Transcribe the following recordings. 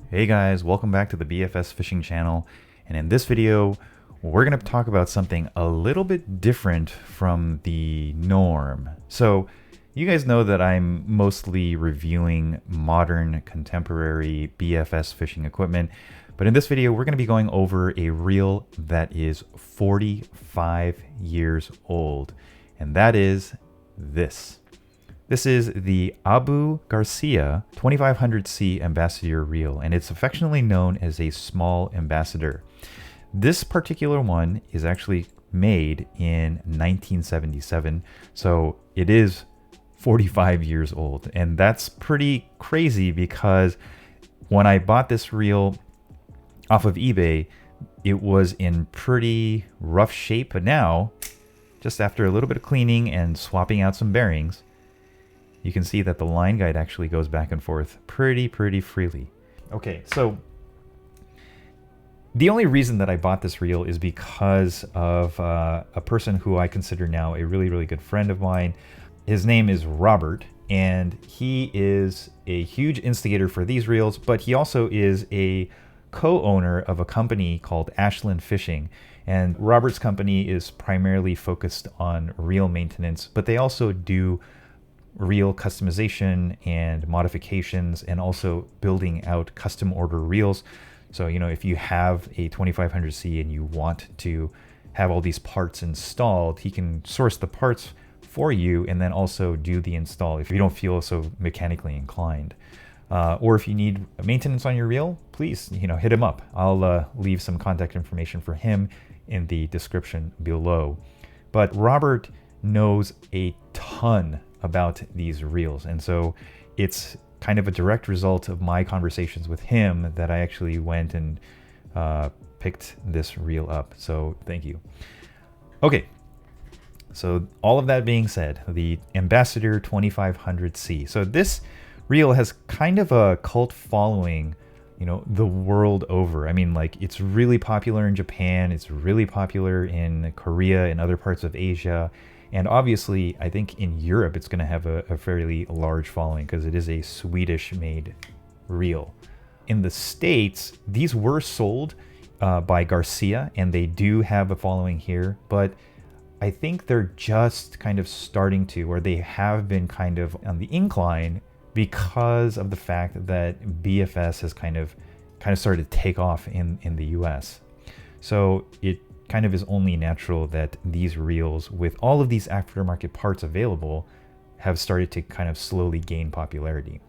Hey guys, welcome back to the BFS fishing channel. And in this video, we're going to talk about something a little bit different from the norm. So you guys know that I'm mostly reviewing modern contemporary BFS fishing equipment. But in this video, we're going to be going over a reel that is 45 years old. And that is this. This is the GARCIA 2500C Ambassadeur reel, and it's affectionately known as a small Ambassadeur. This particular one is actually made in 1977, so it is 45 years old. And that's pretty crazy because when I bought this reel off of eBay, it was in pretty rough shape, but now, just after a little bit of cleaning and swapping out some bearings, you can see that the line guide actually goes back and forth pretty freely. Okay, so the only reason that I bought this reel is because of a person who I consider now a really good friend of mine. His name is Robert, and he is a huge instigator for these reels, but he also is a co-owner of a company called Ashland Fishing. And Robert's company is primarily focused on reel maintenance, but they also do reel customization and modifications, and also building out custom order reels. So, you know, if you have a 2500C and you want to have all these parts installed, he can source the parts for you and then also do the install if you don't feel so mechanically inclined. Or if you need maintenance on your reel, please, hit him up. I'll leave some contact information for him in the description below. But Robert knows a ton about these reels, and so it's kind of a direct result of my conversations with him that I actually went and picked this reel up. So thank you. Okay, so all of that being said, the Ambassadeur 2500C. So this reel has kind of a cult following, the world over. I mean, like, it's really popular in Japan, it's really popular in Korea and other parts of Asia. And obviously, I think in Europe, it's going to have a fairly large following because it is a Swedish-made reel. In the States, these were sold by GARCIA, and they do have a following here. But I think they're just kind of starting to, or they have been kind of on the incline because of the fact that BFS has kind of started to take off in the US. So it kind of is only natural that these reels, with all of these aftermarket parts available, have started to kind of slowly gain popularity.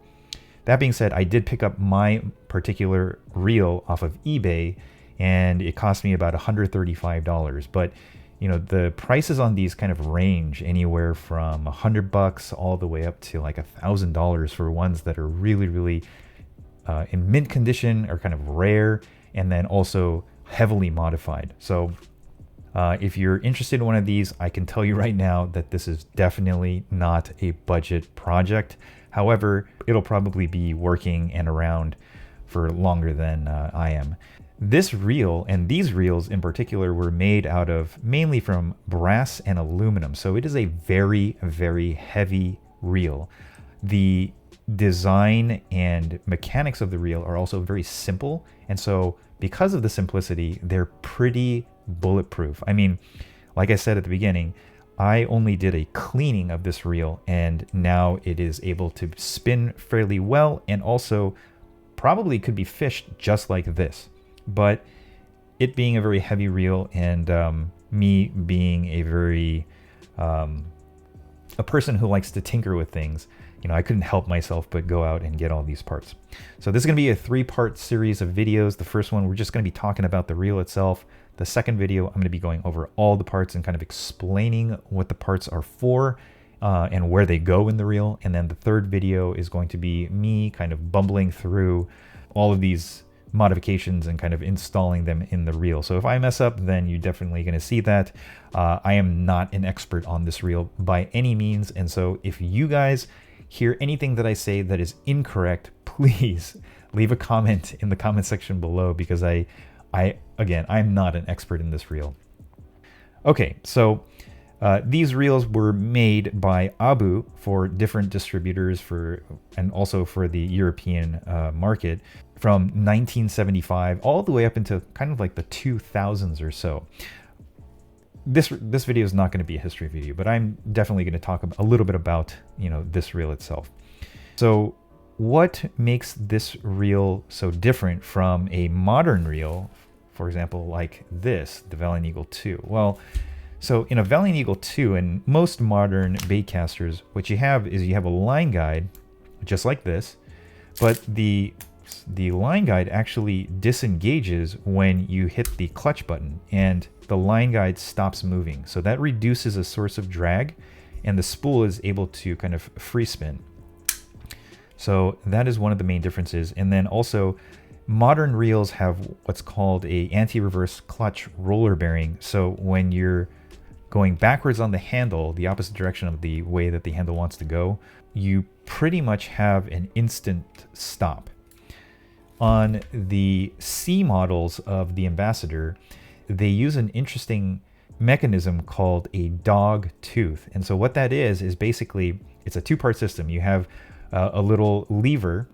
That being said, I did pick up my particular reel off of eBay, and it cost me about $135. But the prices on these kind of range anywhere from $100 all the way up to like $1,000 for ones that are really in mint condition, or kind of rare, and then also heavily modified. So if you're interested in one of these, I can tell you right now that this is definitely not a budget project. However, it'll probably be working and around for longer than I am. This reel, and these reels in particular, were made out of mainly from brass and aluminum. So it is a very heavy reel. The design and mechanics of the reel are also very simple. And so because of the simplicity, they're pretty bulletproof. I mean, like I said at the beginning, I only did a cleaning of this reel, and now it is able to spin fairly well, and also probably could be fished just like this. But it being a very heavy reel, and me being a very a person who likes to tinker with things, I couldn't help myself but go out and get all these parts. So this is going to be a 3-part series of videos. The first one, we're just going to be talking about the reel itself. The second video, I'm going to be going over all the parts and kind of explaining what the parts are for and where they go in the reel. And then the third video is going to be me kind of bumbling through all of these modifications and kind of installing them in the reel. So if I mess up, then you're definitely going to see that. I am not an expert on this reel by any means. And so if you guys hear anything that I say that is incorrect, please leave a comment in the comment section below, because again, I'm not an expert in this reel. Okay, so these reels were made by Abu for different distributors and also for the European market. from 1975 all the way up into kind of like the 2000s or so. This video is not going to be a history video, but I'm definitely going to talk a little bit about, you know, this reel itself. So what makes this reel so different from a modern reel, for example, like this, the Valiant Eagle 2? Well, so in a Valiant Eagle 2 and most modern baitcasters, what you have is you have a line guide just like this, but the line guide actually disengages when you hit the clutch button and the line guide stops moving. So that reduces a source of drag and the spool is able to kind of free spin. So that is one of the main differences. And then also modern reels have what's called a anti-reverse clutch roller bearing. So when you're going backwards on the handle, the opposite direction of the way that the handle wants to go, you pretty much have an instant stop. On the C models of the Ambassadeur, they use an interesting mechanism called a dog tooth. And so what that is basically, it's a two-part system. You have a little lever,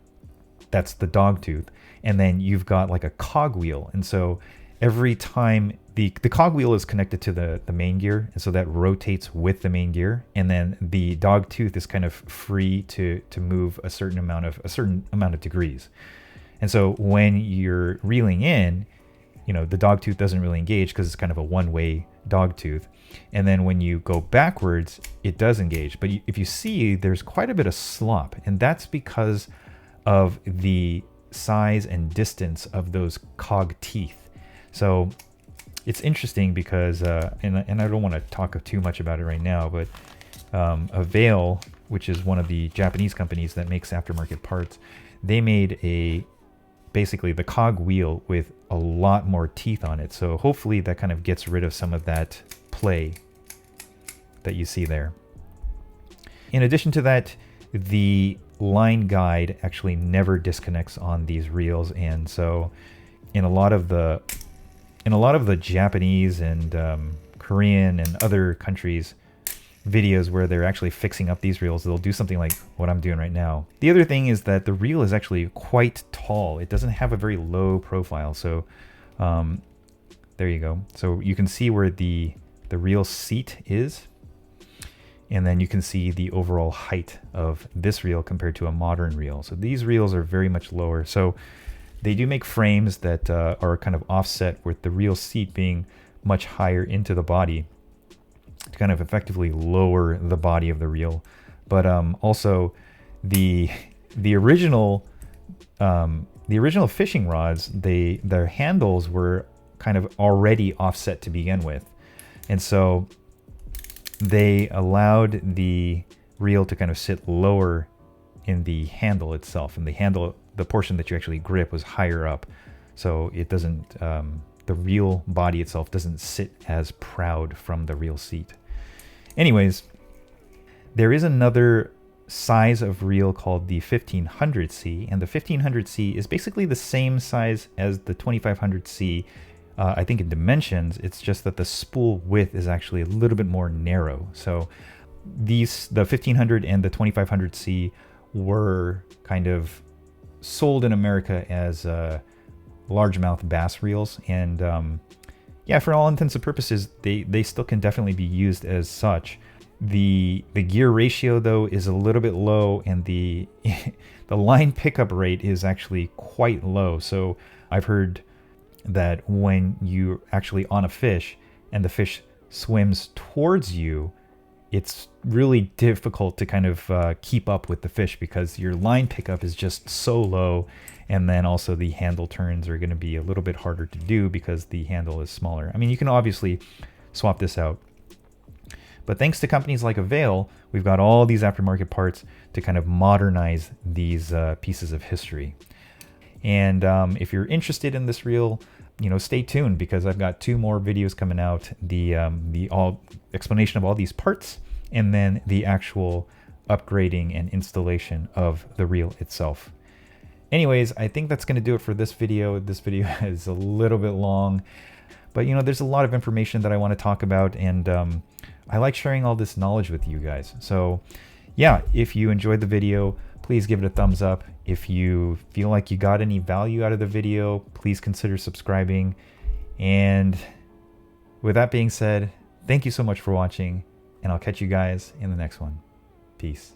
that's the dog tooth, and then you've got like a cogwheel. And so every time the cogwheel is connected to the main gear, and so that rotates with the main gear, and then the dog tooth is kind of free to move a certain amount of degrees. And so when you're reeling in, you know, the dog tooth doesn't really engage because it's kind of a one-way dog tooth. And then when you go backwards, it does engage. But if you see, there's quite a bit of slop, and that's because of the size and distance of those cog teeth. So it's interesting because, and I don't want to talk too much about it right now, but Avail, which is one of the Japanese companies that makes aftermarket parts, they made basically the cog wheel with a lot more teeth on it. So hopefully that kind of gets rid of some of that play that you see there. In addition to that, the line guide actually never disconnects on these reels, and so in a lot of the Japanese and Korean and other countries videos where they're actually fixing up these reels, they'll do something like what I'm doing right now. The other thing is that the reel is actually quite tall. It doesn't have a very low profile. So there you go. So you can see where the reel seat is, and then you can see the overall height of this reel compared to a modern reel. So these reels are very much lower. So they do make frames that are kind of offset with the reel seat being much higher into the body to kind of effectively lower the body of the reel. But also the original fishing rods, their handles were kind of already offset to begin with, and so they allowed the reel to kind of sit lower in the handle itself, and the portion that you actually grip was higher up, so it doesn't the reel body itself doesn't sit as proud from the reel seat. Anyways, there is another size of reel called the 1500C, and the 1500C is basically the same size as the 2500C. I think in dimensions, it's just that the spool width is actually a little bit more narrow. So the 1500 and the 2500C were kind of sold in America as largemouth bass reels, and yeah, for all intents and purposes, they still can definitely be used as such. The gear ratio though is a little bit low, and the line pickup rate is actually quite low. So I've heard that when you're actually on a fish and the fish swims towards you, it's really difficult to kind of keep up with the fish because your line pickup is just so low, and then also the handle turns are going to be a little bit harder to do because the handle is smaller. I mean, you can obviously swap this out, but thanks to companies like Avail, we've got all these aftermarket parts to kind of modernize these pieces of history. And if you're interested in this reel, you know, stay tuned because I've got 2 more videos coming out, the all explanation of all these parts, and then the actual upgrading and installation of the reel itself. Anyways, I think that's going to do it for this video. This video is a little bit long, but you know, there's a lot of information that I want to talk about, and I like sharing all this knowledge with you guys. So yeah, if you enjoyed the video, please give it a thumbs up. If you feel like you got any value out of the video, please consider subscribing. And with that being said, thank you so much for watching, and I'll catch you guys in the next one. Peace.